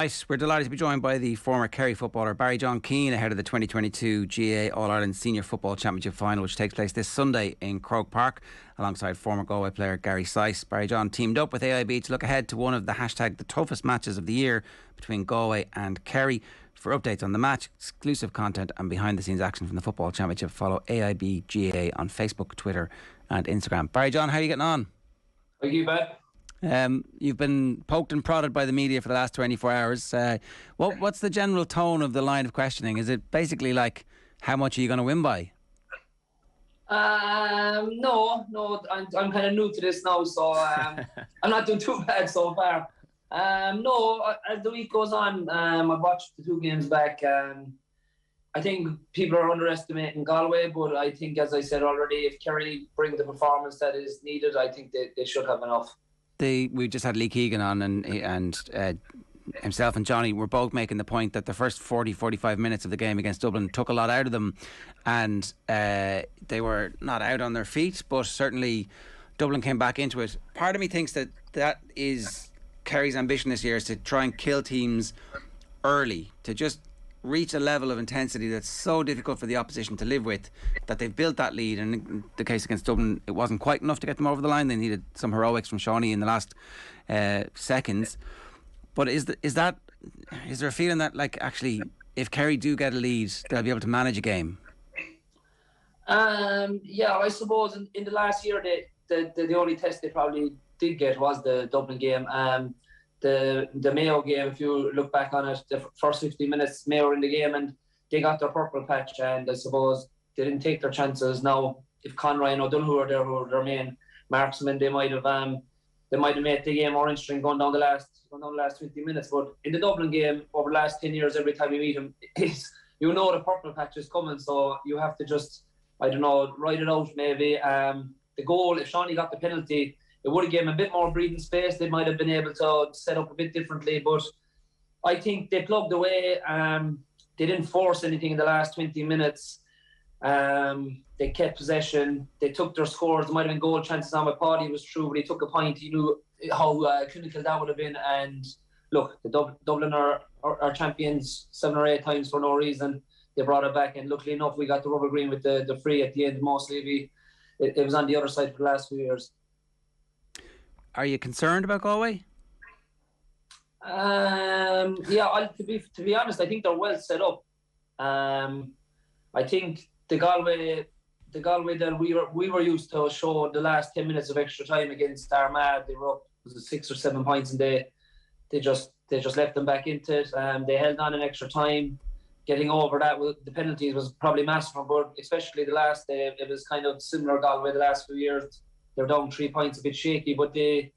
Right, we're delighted to be joined by the former Kerry footballer Barry John Keane ahead of the 2022 GAA All-Ireland Senior Football Championship Final, which takes place this Sunday in Croke Park, alongside former Galway player Gary Sice. Barry John teamed up with AIB to look ahead to one of the the toughest matches of the year between Galway and Kerry. For updates on the match, exclusive content and behind-the-scenes action from the Football Championship, follow AIB GAA on Facebook, Twitter and Instagram. Barry John, how are you getting on? Thank you, Ben. You've been poked and prodded by the media for the last 24 hours. What's the general tone of the line of questioning? Is it basically like, how much are you going to win by? No, I'm kind of new to this now, so I'm not doing too bad so far. No, as the week goes on, I watched the two games back. I think people are underestimating Galway, but I think, as I said already, if Kerry bring the performance that is needed, I think they should have enough. We just had Lee Keegan on, and himself and Johnny were both making the point that the first 40-45 minutes of the game against Dublin took a lot out of them, and they were not out on their feet, but certainly Dublin came back into it. Part of me thinks that is Kerry's ambition this year, is to try and kill teams early, to just reach a level of intensity that's so difficult for the opposition to live with, that they've built that lead. And in the case against Dublin, it wasn't quite enough to get them over the line. They needed some heroics from Shawnee in the last seconds. But is there a feeling that, like, actually, if Kerry do get a lead, they'll be able to manage a game? Yeah, I suppose in the last year, the only test they probably did get was the Dublin game. The Mayo game, if you look back on it, the first 15 minutes, Mayo were in the game and they got their purple patch, and I suppose they didn't take their chances. Now, if Conroy and O'Donoghue were there, who were their main marksmen, they might have made the game more interesting going down the last 20 minutes. But in the Dublin game, over the last 10 years, every time you meet him, you know the purple patch is coming, so you have to just, ride it out maybe. The goal, if Shawnee got the penalty, it would have given them a bit more breathing space. They might have been able to set up a bit differently, but I think they plugged away. They didn't force anything in the last 20 minutes. They kept possession. They took their scores. There might have been goal chances on. My party was true, but he took a point. He knew how clinical that would have been. And look, the Dublin are champions 7 or 8 times for no reason. They brought it back, and luckily enough, we got the rubber green with the free at the end. Mostly, it was on the other side for the last few years. Are you concerned about Galway? Yeah, to be honest, I think they're well set up. I think the Galway that we were used to show the last 10 minutes of extra time against Armagh. They were up, was it 6 or 7 points, and they just left them back into it. They held on in extra time. Getting over that with the penalties was probably massive, but especially the last day, it was kind of similar Galway the last few years. They're down 3 points, a bit shaky, but they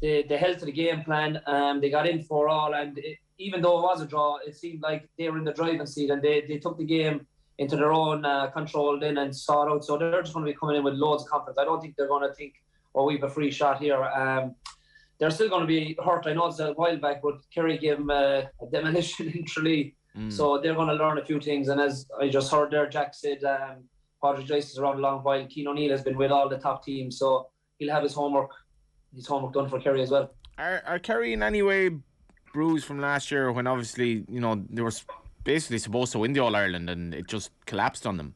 held to the game plan. They got in for all, and even though it was a draw, it seemed like they were in the driving seat, and they took the game into their own control then and saw it out. So they're just going to be coming in with loads of confidence. I don't think they're going to think, oh, we have a free shot here. They're still going to be hurt. I know it's a while back, but Kerry gave them a demolition in Tralee. So they're going to learn a few things. And as I just heard there, Jack said, Padraig Joyce is around a long while. Cian O'Neill has been with all the top teams, so he'll have his homework done for Kerry as well. Are Kerry in any way bruised from last year, when obviously, they were basically supposed to win the All-Ireland and it just collapsed on them?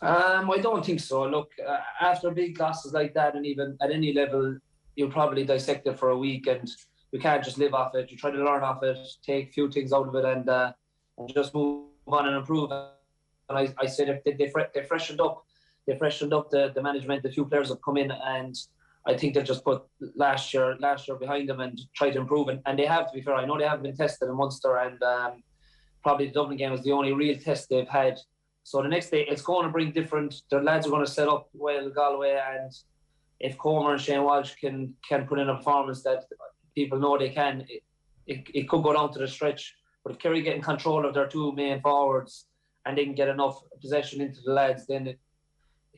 I don't think so. Look, after big losses like that, and even at any level, you'll probably dissect it for a week, and you can't just live off it. You try to learn off it, take a few things out of it, and just move on and improve. And I said they freshened up. They freshened up the management. The few players have come in, and I think they'll just put last year behind them and try to improve. And they have, to be fair. I know they haven't been tested in Munster, and probably the Dublin game is the only real test they've had. So the next day, it's going to bring different. Their lads are going to set up well Galway, and if Comer and Shane Walsh can put in a performance that people know they can, it could go down to the stretch. But if Kerry get in control of their two main forwards and they can get enough possession into the lads, then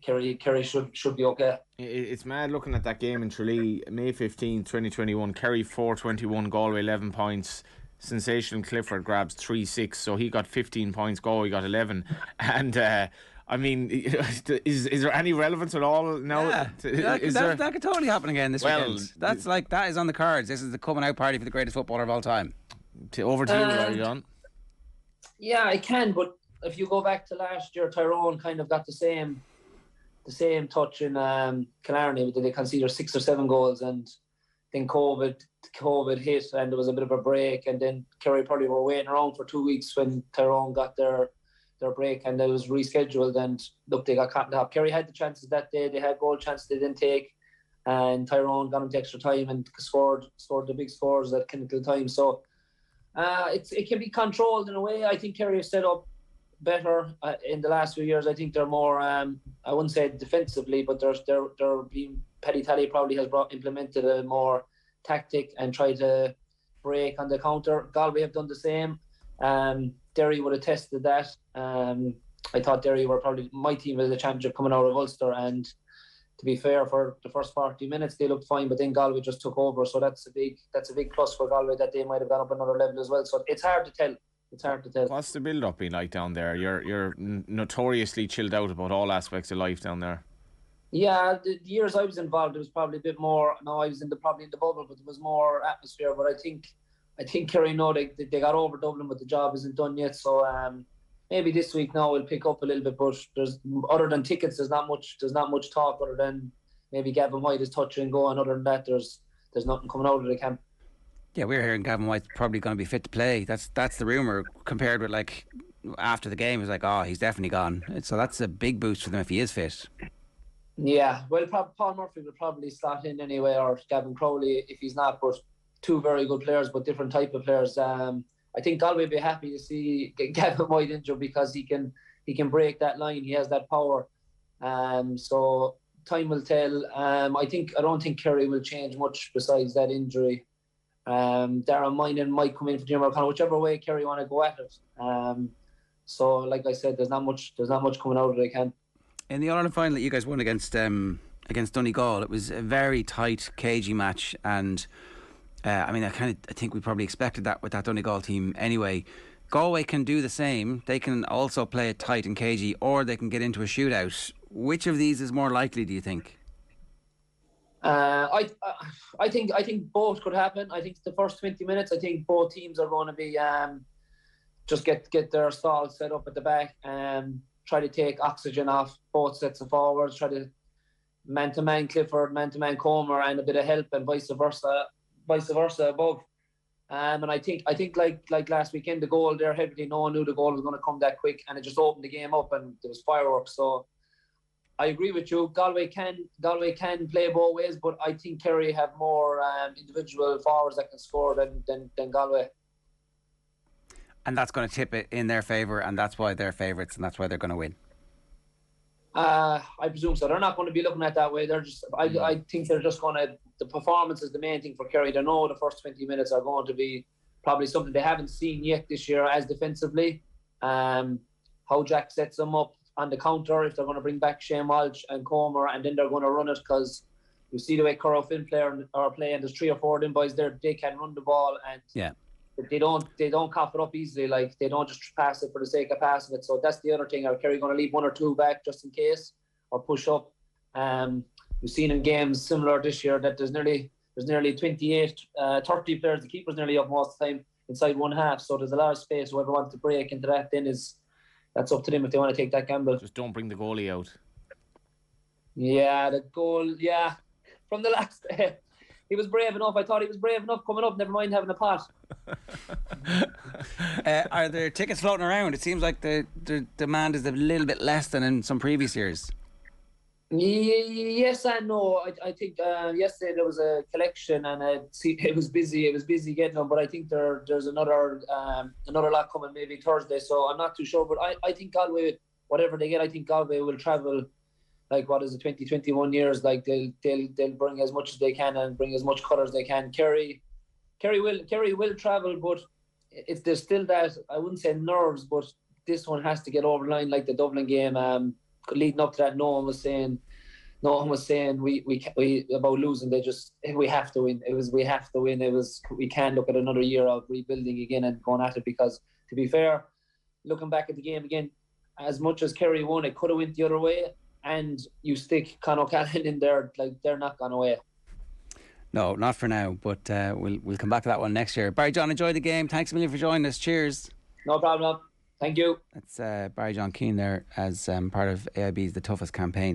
Kerry should be okay. It's mad looking at that game in Tralee, May 15, 2021. Kerry 4-21, Galway 11 points. Sensational Clifford grabs 3-6, so he got 15 points, Galway got 11. And I mean, is there any relevance at all now? Yeah, that could totally happen again this weekend. That is on the cards. This is the coming out party for the greatest footballer of all time. Over to you, Barry John. Yeah, I can, but if you go back to last year, Tyrone kind of got the same touch in Killarney. They conceded 6 or 7 goals, and then COVID hit, and there was a bit of a break, and then Kerry probably were waiting around for 2 weeks when Tyrone got their break, and it was rescheduled, and look, they got caught in the hop. Kerry had the chances that day. They had goal chances they didn't take, and Tyrone got into extra time and scored the big scores at clinical time. So it can be controlled in a way. I think Kerry have set up better in the last few years. I think they're more I wouldn't say defensively, but they're being Paddy Tally probably has implemented a more tactic and tried to break on the counter. Galway have done the same. Derry would have tested that. I thought Derry were probably my team as a championship coming out of Ulster, and to be fair, for the first 40 minutes they looked fine, but then Galway just took over. So that's a big plus for Galway, that they might have gone up another level as well. So it's hard to tell. What's the build-up been like down there? You're notoriously chilled out about all aspects of life down there. Yeah, the years I was involved, it was probably a bit more. No, I was probably in the bubble, but there was more atmosphere. But I think Kerry know they got over Dublin, but the job isn't done yet. So maybe this week now we'll pick up a little bit. But there's, other than tickets, there's not much talk other than maybe Gavin White is touching and going. Other than that, there's nothing coming out of the camp. Yeah, we're hearing Gavin White's probably going to be fit to play. That's the rumour. Compared with like after the game, it's like, oh, he's definitely gone. So that's a big boost for them if he is fit. Yeah, well, Paul Murphy will probably slot in anyway, or Gavin Crowley if he's not. But two very good players, but different type of players. I think Galway will be happy to see Gavin White injured because he can break that line. He has that power. So time will tell. I don't think Kerry will change much besides that injury. Darren Moynihan might come in for Jim O'Connor, whichever way Kerry want to go at it. So like I said, there's not much coming out of it. In the All-Ireland final that you guys won against Donegal, it was a very tight, cagey match, and I think we probably expected that with that Donegal team anyway. Galway can do the same. They can also play it tight and cagey, or they can get into a shootout. Which of these is more likely, do you think? I think both could happen. I think the first 20 minutes, I think both teams are going to be just get their stalls set up at the back and try to take oxygen off both sets of forwards, try to man-to-man Clifford, man-to-man Comer, and a bit of help, and vice versa above. And I think like last weekend, the goal there, heavily, no one knew the goal was going to come that quick, and it just opened the game up, and there was fireworks. So I agree with you. Galway can play both ways, but I think Kerry have more individual forwards that can score than Galway. And that's going to tip it in their favour, and that's why they're favourites, and that's why they're going to win. I presume so. They're not going to be looking at that way. They're just. I think they're just going to. The performance is the main thing for Kerry. They know the first 20 minutes are going to be probably something they haven't seen yet this year as defensively. How Jack sets them up on the counter, if they're going to bring back Shane Walsh and Comer, and then they're going to run it, because you see the way Currow Finn are playing. There's 3 or 4 of them boys there. They can run the ball, and they don't cough it up easily. Like, they don't just pass it for the sake of passing it. So that's the other thing. Are Kerry going to leave 1 or 2 back just in case, or push up? We've seen in games similar this year that there's nearly 28, 30 players. The keeper's nearly up most of the time inside one half. So there's a lot of space. Whoever wants to break into that then that's up to them if they want to take that gamble. Just don't bring the goalie out. Yeah, the goal. Yeah, from the last. He was brave enough. I thought he was brave enough coming up. Never mind having a pot. Are there tickets floating around? It seems like the demand is a little bit less than in some previous years. Yes and no. I think yesterday there was a collection, and it was busy. It was busy getting them, but I think there's another lot coming maybe Thursday. So I'm not too sure, but I think Galway, whatever they get, I think Galway will travel. Like, what is it, 20, 21 years? Like, they'll bring as much as they can and bring as much colour as they can. Kerry will travel, but there's still that, I wouldn't say nerves, but this one has to get over the line, like the Dublin game. Leading up to that, no one was saying we about losing. We have to win. We have to win. We can't look at another year of rebuilding again and going at it, because, to be fair, looking back at the game again, as much as Kerry won, it could have went the other way. And you stick Con O'Callaghan in there, like they're not gone away. No, not for now, but we'll come back to that one next year. Barry John, enjoy the game. Thanks a million for joining us. Cheers. No problem. Thank you. That's Barry John Keane there as part of AIB's The Toughest campaign.